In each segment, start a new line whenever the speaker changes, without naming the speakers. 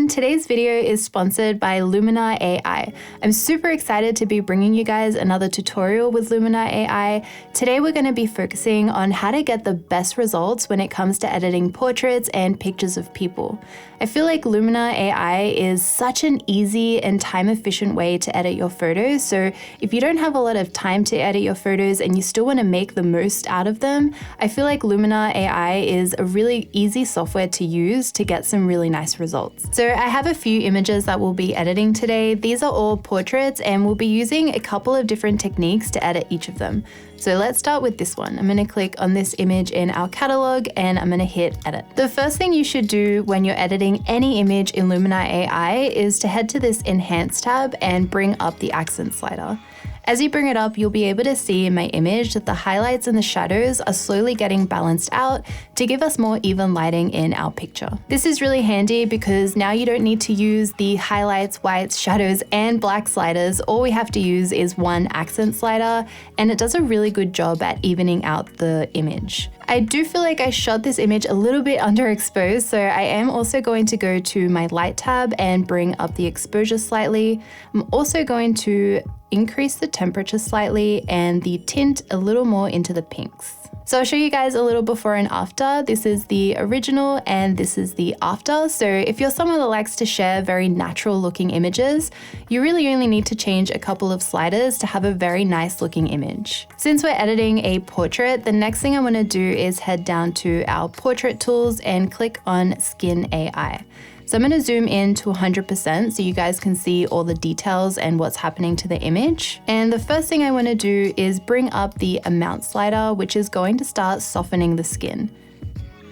everyone, today's video is sponsored by Luminar AI. I'm super excited to be bringing you guys another tutorial with Luminar AI. Today we're going to be focusing on how to get the best results when it comes to editing portraits and pictures of people. I feel like Luminar AI is such an easy and time-efficient way to edit your photos, so if you don't have a lot of time to edit your photos and you still want to make the most out of them, I feel like Luminar AI is a really easy software to use to get some really nice results. So I have a few images that we'll be editing today. These are all portraits and we'll be using a couple of different techniques to edit each of them. So let's start with this one. I'm going to click on this image in our catalog and I'm going to hit edit. The first thing you should do when you're editing any image in Luminar AI is to head to this Enhance tab and bring up the accent slider. As you bring it up, you'll be able to see in my image that the highlights and the shadows are slowly getting balanced out to give us more even lighting in our picture. This is really handy because now you don't need to use the highlights, whites, shadows, and black sliders. All we have to use is one accent slider, and it does a really good job at evening out the image. I do feel like I shot this image a little bit underexposed, so I am also going to go to my light tab and bring up the exposure slightly. I'm also going to increase the temperature slightly and the tint a little more into the pinks. So I'll show you guys a little before and after. This is the original and this is the after. So if you're someone that likes to share very natural looking images, you really only need to change a couple of sliders to have a very nice looking image. Since we're editing a portrait, the next thing I want to do is head down to our portrait tools and click on Skin AI. So I'm going to zoom in to 100% so you guys can see all the details and what's happening to the image. And the first thing I want to do is bring up the amount slider, which is going to start softening the skin.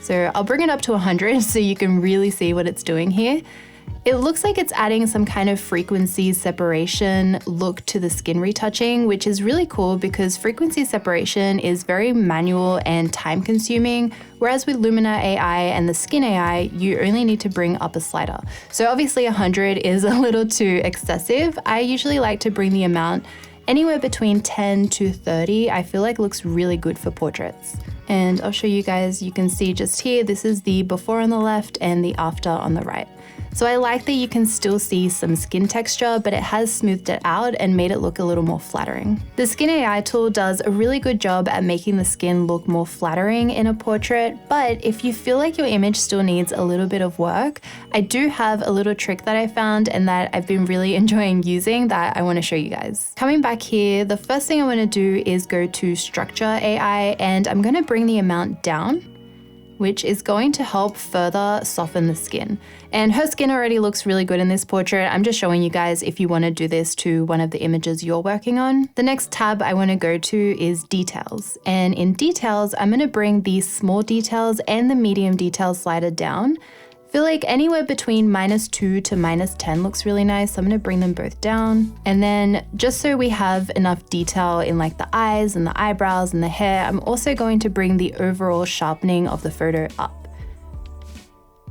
So I'll bring it up to 100 so you can really see what it's doing here. It looks like it's adding some kind of frequency separation look to the skin retouching, which is really cool because frequency separation is very manual and time consuming, whereas with Luminar AI and the Skin AI, you only need to bring up a slider. So obviously 100 is a little too excessive. I usually like to bring the amount anywhere between 10 to 30, I feel like looks really good for portraits. And I'll show you guys, you can see just here, this is the before on the left and the after on the right. So I like that you can still see some skin texture, but it has smoothed it out and made it look a little more flattering. The Skin AI tool does a really good job at making the skin look more flattering in a portrait, but if you feel like your image still needs a little bit of work, I do have a little trick that I found and that I've been really enjoying using that I want to show you guys. Coming back here, the first thing I want to do is go to Structure AI and I'm going to bring the amount down, which is going to help further soften the skin. And her skin already looks really good in this portrait. I'm just showing you guys if you want to do this to one of the images you're working on. The next tab I want to go to is Details. And in Details, I'm going to bring the small details and the medium details slider down. I feel like anywhere between -2 to -10 looks really nice. So I'm going to bring them both down. And then just so we have enough detail in like the eyes and the eyebrows and the hair, I'm also going to bring the overall sharpening of the photo up.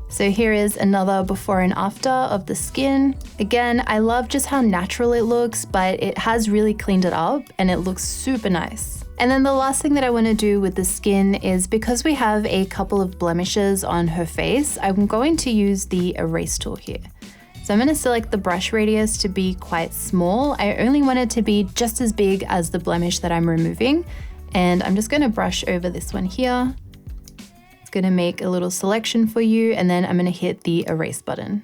So here is another before and after of the skin. Again, I love just how natural it looks, but it has really cleaned it up and it looks super nice. And then the last thing that I want to do with the skin is because we have a couple of blemishes on her face, I'm going to use the erase tool here. So I'm going to select the brush radius to be quite small. I only want it to be just as big as the blemish that I'm removing. And I'm just going to brush over this one here. It's going to make a little selection for you, and then I'm going to hit the erase button.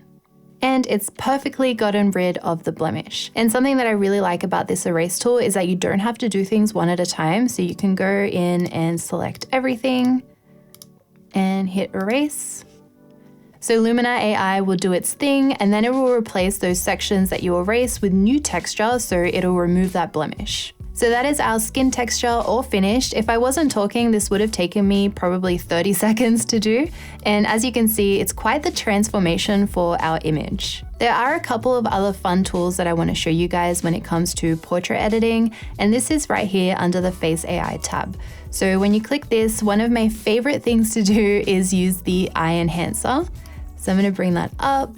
And it's perfectly gotten rid of the blemish. And something that I really like about this erase tool is that you don't have to do things one at a time. So you can go in and select everything and hit erase. So Luminar AI will do its thing and then it will replace those sections that you erase with new texture, so it'll remove that blemish. So that is our skin texture all finished. If I wasn't talking, this would have taken me probably 30 seconds to do. And as you can see, it's quite the transformation for our image. There are a couple of other fun tools that I want to show you guys when it comes to portrait editing. And this is right here under the Face AI tab. So when you click this, one of my favorite things to do is use the eye enhancer. So I'm going to bring that up.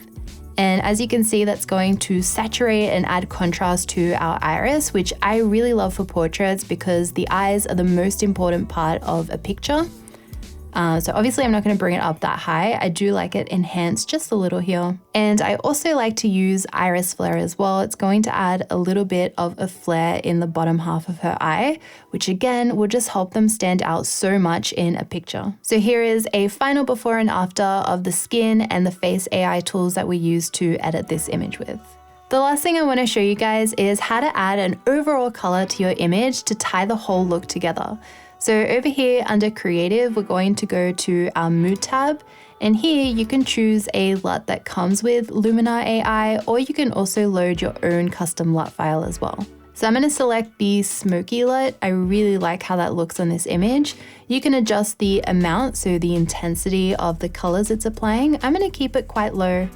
And as you can see, that's going to saturate and add contrast to our iris, which I really love for portraits because the eyes are the most important part of a picture. So obviously I'm not going to bring it up that high. I do like it enhanced just a little here. And I also like to use iris flare as well. It's going to add a little bit of a flare in the bottom half of her eye, which again will just help them stand out so much in a picture. So here is a final before and after of the skin and the face AI tools that we use to edit this image with. The last thing I want to show you guys is how to add an overall color to your image to tie the whole look together. So over here under creative, we're going to go to our mood tab, and here you can choose a LUT that comes with Luminar AI, or you can also load your own custom LUT file as well. So I'm going to select the smoky LUT. I really like how that looks on this image. You can adjust the amount, so the intensity of the colors it's applying. I'm going to keep it quite low,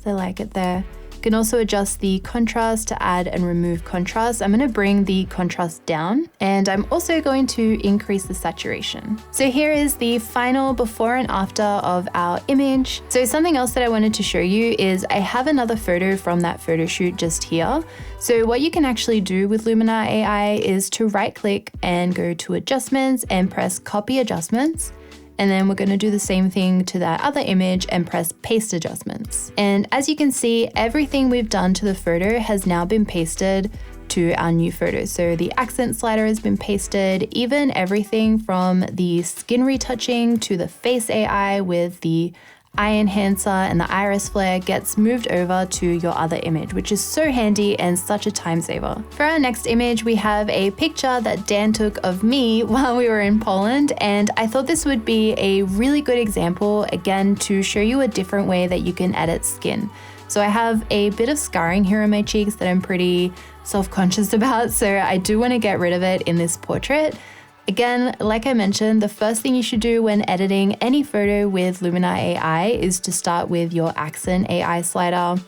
so I like it there. You can also adjust the contrast to add and remove contrast. I'm going to bring the contrast down, and I'm also going to increase the saturation. So here is the final before and after of our image. So something else that I wanted to show you is I have another photo from that photo shoot just here. So what you can actually do with Luminar AI is to right click and go to adjustments and press copy adjustments. And then we're going to do the same thing to that other image and press paste adjustments. And as you can see, everything we've done to the photo has now been pasted to our new photo. So the accent slider has been pasted, even everything from the skin retouching to the face AI with the eye enhancer and the iris flare gets moved over to your other image, which is so handy and such a time saver. For our next image, we have a picture that Dan took of me while we were in Poland, and I thought this would be a really good example, again, to show you a different way that you can edit skin. So I have a bit of scarring here on my cheeks that I'm pretty self-conscious about, so I do want to get rid of it in this portrait. Again, like I mentioned, the first thing you should do when editing any photo with Luminar AI is to start with your accent AI slider.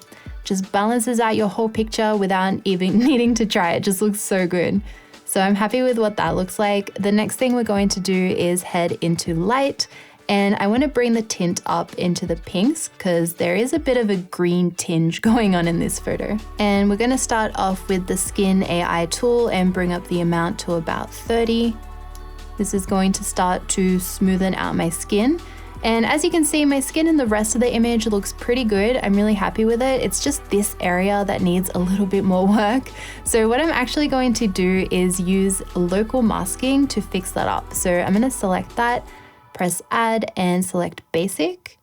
Just balances out your whole picture without even needing to try it. Just looks so good. So I'm happy with what that looks like. The next thing we're going to do is head into light, and I want to bring the tint up into the pinks because there is a bit of a green tinge going on in this photo. And we're going to start off with the skin AI tool and bring up the amount to about 30. This is going to start to smoothen out my skin. And as you can see, my skin in the rest of the image looks pretty good. I'm really happy with it. It's just this area that needs a little bit more work. So what I'm actually going to do is use local masking to fix that up. So I'm going to select that, press add and select basic.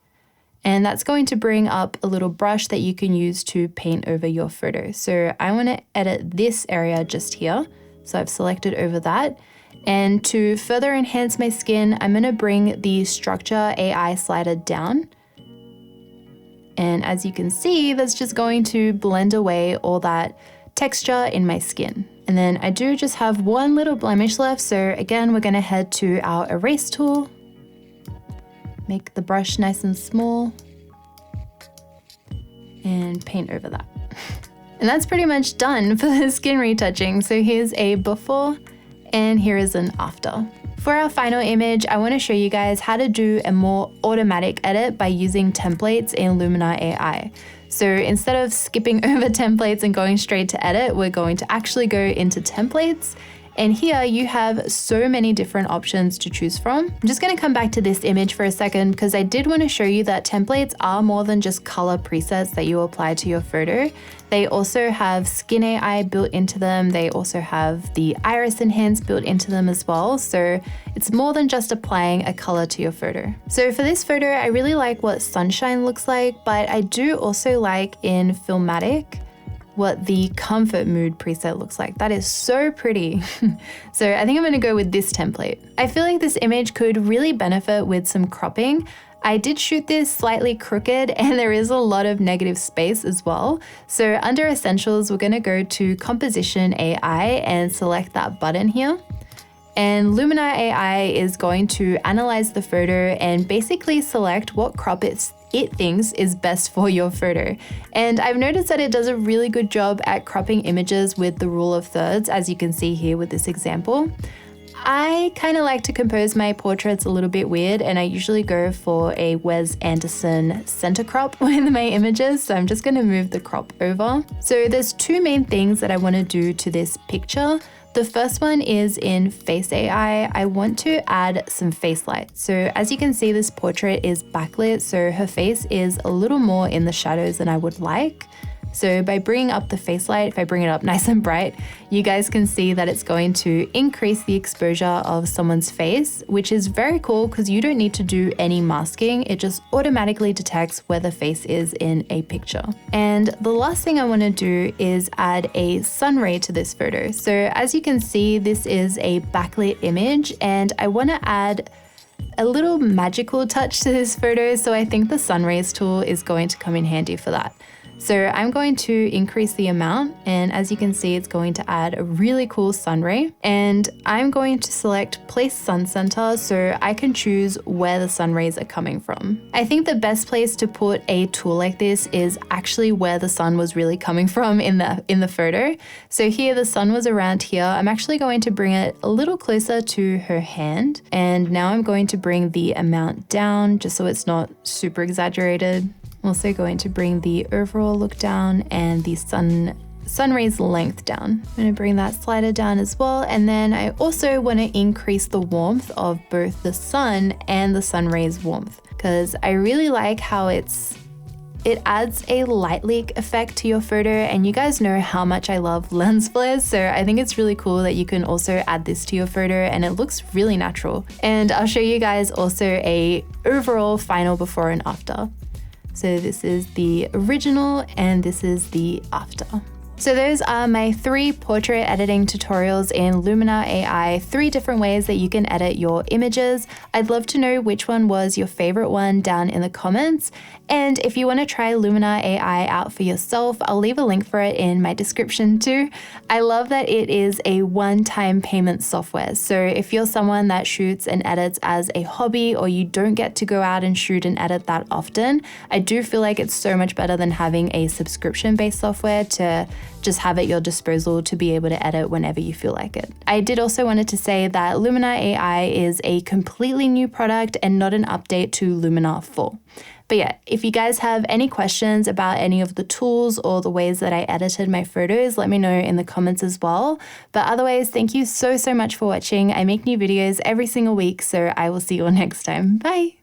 And that's going to bring up a little brush that you can use to paint over your photo. So I want to edit this area just here. So I've selected over that. And to further enhance my skin, I'm going to bring the structure AI slider down. And as you can see, that's just going to blend away all that texture in my skin. And then I do just have one little blemish left. So again, we're going to head to our erase tool, make the brush nice and small, and paint over that. And that's pretty much done for the skin retouching. So here's a before, and here is an after. For our final image, I want to show you guys how to do a more automatic edit by using templates in Luminar AI. So instead of skipping over templates and going straight to edit, we're going to actually go into templates. And here you have so many different options to choose from. I'm just going to come back to this image for a second because I did want to show you that templates are more than just color presets that you apply to your photo. They also have skin AI built into them. They also have the iris enhance built into them as well. So it's more than just applying a color to your photo. So for this photo, I really like what sunshine looks like, but I do also like in Filmatic what the comfort mood preset looks like. That is so pretty. So I think I'm gonna go with this template. I feel like this image could really benefit with some cropping. I did shoot this slightly crooked and there is a lot of negative space as well. So under essentials, we're gonna go to composition AI and select that button here. And Luminar AI is going to analyze the photo and basically select what crop it thinks is best for your photo. And I've noticed that it does a really good job at cropping images with the rule of thirds, as you can see here with this example. I kind of like to compose my portraits a little bit weird, and I usually go for a Wes Anderson center crop with my images, so I'm just going to move the crop over. So there's two main things that I want to do to this picture. The first one is in Face AI. I want to add some face light. So as you can see, this portrait is backlit, so her face is a little more in the shadows than I would like. So by bringing up the face light, if I bring it up nice and bright, you guys can see that it's going to increase the exposure of someone's face, which is very cool because you don't need to do any masking. It just automatically detects where the face is in a picture. And the last thing I want to do is add a sun ray to this photo. So as you can see, this is a backlit image and I want to add a little magical touch to this photo. So I think the sun rays tool is going to come in handy for that. So I'm going to increase the amount, and as you can see, it's going to add a really cool sun ray. And I'm going to select place sun center so I can choose where the sun rays are coming from. I think the best place to put a tool like this is actually where the sun was really coming from in the photo. So here the sun was around here. I'm actually going to bring it a little closer to her hand. And now I'm going to bring the amount down just so it's not super exaggerated. I'm also going to bring the overall look down and the sun rays length down. I'm going to bring that slider down as well. And then I also want to increase the warmth of both the sun and the sun rays warmth because I really like how it adds a light leak effect to your photo, and you guys know how much I love lens flares, so I think it's really cool that you can also add this to your photo and it looks really natural. And I'll show you guys also a overall final before and after. So this is the original and this is the after. So those are my 3 portrait editing tutorials in Luminar AI, 3 different ways that you can edit your images. I'd love to know which one was your favorite one down in the comments. And if you want to try Luminar AI out for yourself, I'll leave a link for it in my description too. I love that it is a one-time payment software. So if you're someone that shoots and edits as a hobby, or you don't get to go out and shoot and edit that often, I do feel like it's so much better than having a subscription-based software to just have at your disposal to be able to edit whenever you feel like it. I did also wanted to say that Luminar AI is a completely new product and not an update to Luminar 4. But yeah, if you guys have any questions about any of the tools or the ways that I edited my photos, let me know in the comments as well. But otherwise, thank you so much for watching. I make new videos every single week, so I will see you all next time. Bye!